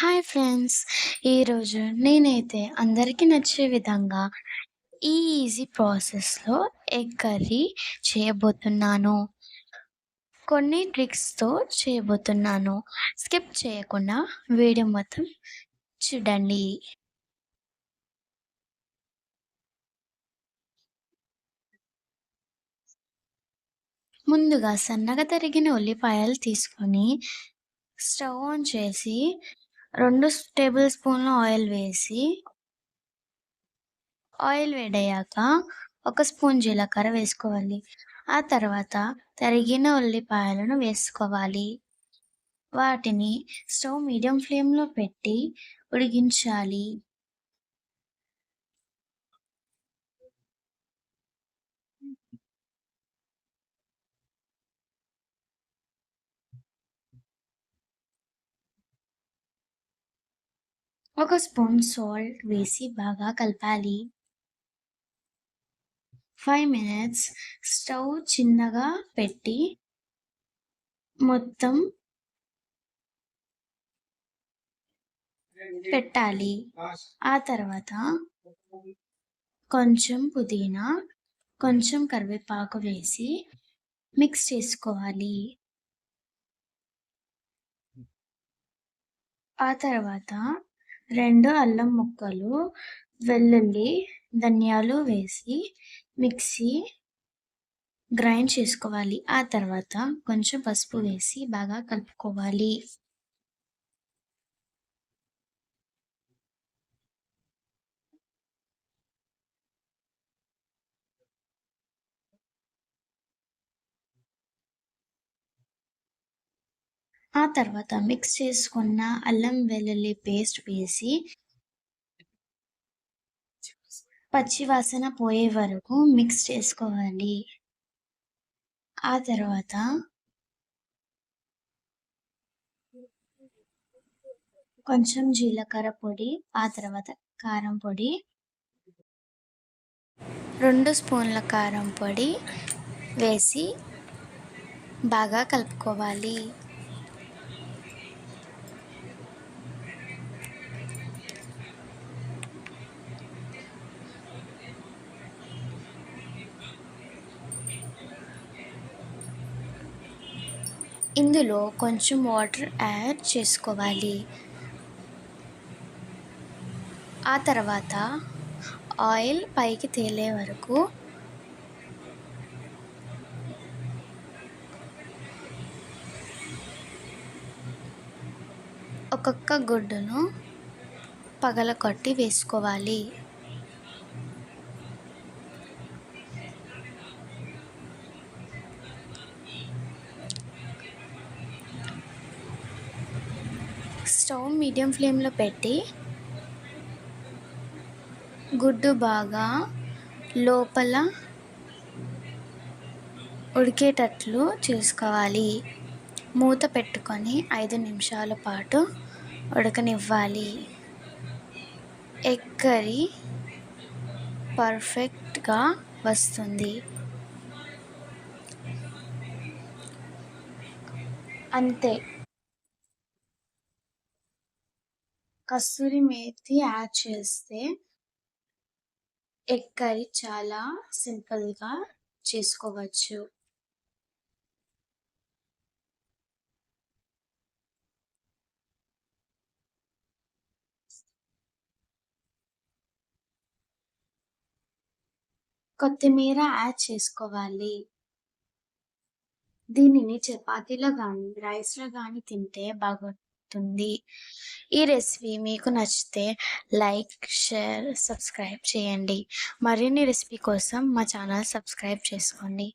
Hi friends! ఈరోజు నేనైతే అందరికీ నచ్చే విధంగా ఈజీ ప్రాసెస్‌లో ఎగ్ కర్రీ చేయబోతున్నాను. కొన్ని ట్రిక్స్‌తో చేయబోతున్నాను. స్కిప్ చేయకుండా వీడియో మొత్తం చూడండి. ముందుగా సన్నగా తరిగిన ఉల్లిపాయలు తీసుకొని స్టవ్ ఆన్ చేసి 2 టేబుల్ స్పూన్ల ఆయిల్ వేసి ఆయిల్ వేడయ్యాక ఒక స్పూన్ జీలకర్ర వేసుకోవాలి. ఆ తర్వాత తరిగిన ఉల్లిపాయలను వేసుకోవాలి. వాటిని స్టవ్ మీడియం ఫ్లేమ్‌లో పెట్టి ఉడికించాలి. ఒక స్పూన్ సాల్ట్ వేసి బాగా కలపాలి. 5 మినిట్స్ స్టవ్ చిన్నగా పెట్టి మొత్తం పెట్టాలి. ఆ తర్వాత కొంచెం పుదీనా, కొంచెం కరివేపాకు వేసి మిక్స్ చేసుకోవాలి. ఆ తర్వాత 2 అల్లం ముక్కలు, వెల్లుల్లి, ధనియాలు వేసి మిక్సీ గ్రైండ్ చేసుకోవాలి. ఆ తర్వాత కొంచెం పసుపు వేసి బాగా కలుపుకోవాలి. ఆ తర్వాత మిక్స్ చేసుకున్న అల్లం వెల్లుల్లి పేస్ట్ వేసి పచ్చి వాసన పోయే వరకు మిక్స్ చేసుకోవాలి. ఆ తర్వాత కొంచెం జీలకర్ర పొడి, ఆ తర్వాత కారం పొడి, 2 స్పూన్ల కారం పొడి వేసి బాగా కలుపుకోవాలి. ఇందులో కొంచెం వాటర్ యాడ్ చేసుకోవాలి. ఆ తర్వాత ఆయిల్ పైకి తేలే వరకు ఒక్కొక్క గుడ్డును పగలగొట్టి వేసుకోవాలి. స్టవ్ మీడియం ఫ్లేమ్‌లో పెట్టి గుడ్డు బాగా లోపల ఉడికేటట్లు చేసుకోవాలి. మూత పెట్టుకొని 5 నిమిషాల పాటు ఉడకనివ్వాలి. ఎగ్ కర్రీ పర్ఫెక్ట్‌గా వస్తుంది. అంతే. కస్తూరి మేతి యాడ్ చేస్తే ఎగ్ కర్రీ చాలా సింపుల్‌గా చేసుకోవచ్చు. కొత్తిమీర యాడ్ చేసుకోవాలి. దీనిని చపాతీలో గానీ, రైస్‌లో గానీ తింటే బాగుంటుంది. ఈ రెసిపీ మీకు నచ్చితే లైక్, షేర్, సబ్స్క్రైబ్ చేయండి. మరిన్ని రెసిపీ కోసం మా ఛానల్ సబ్స్క్రైబ్ చేసుకోండి.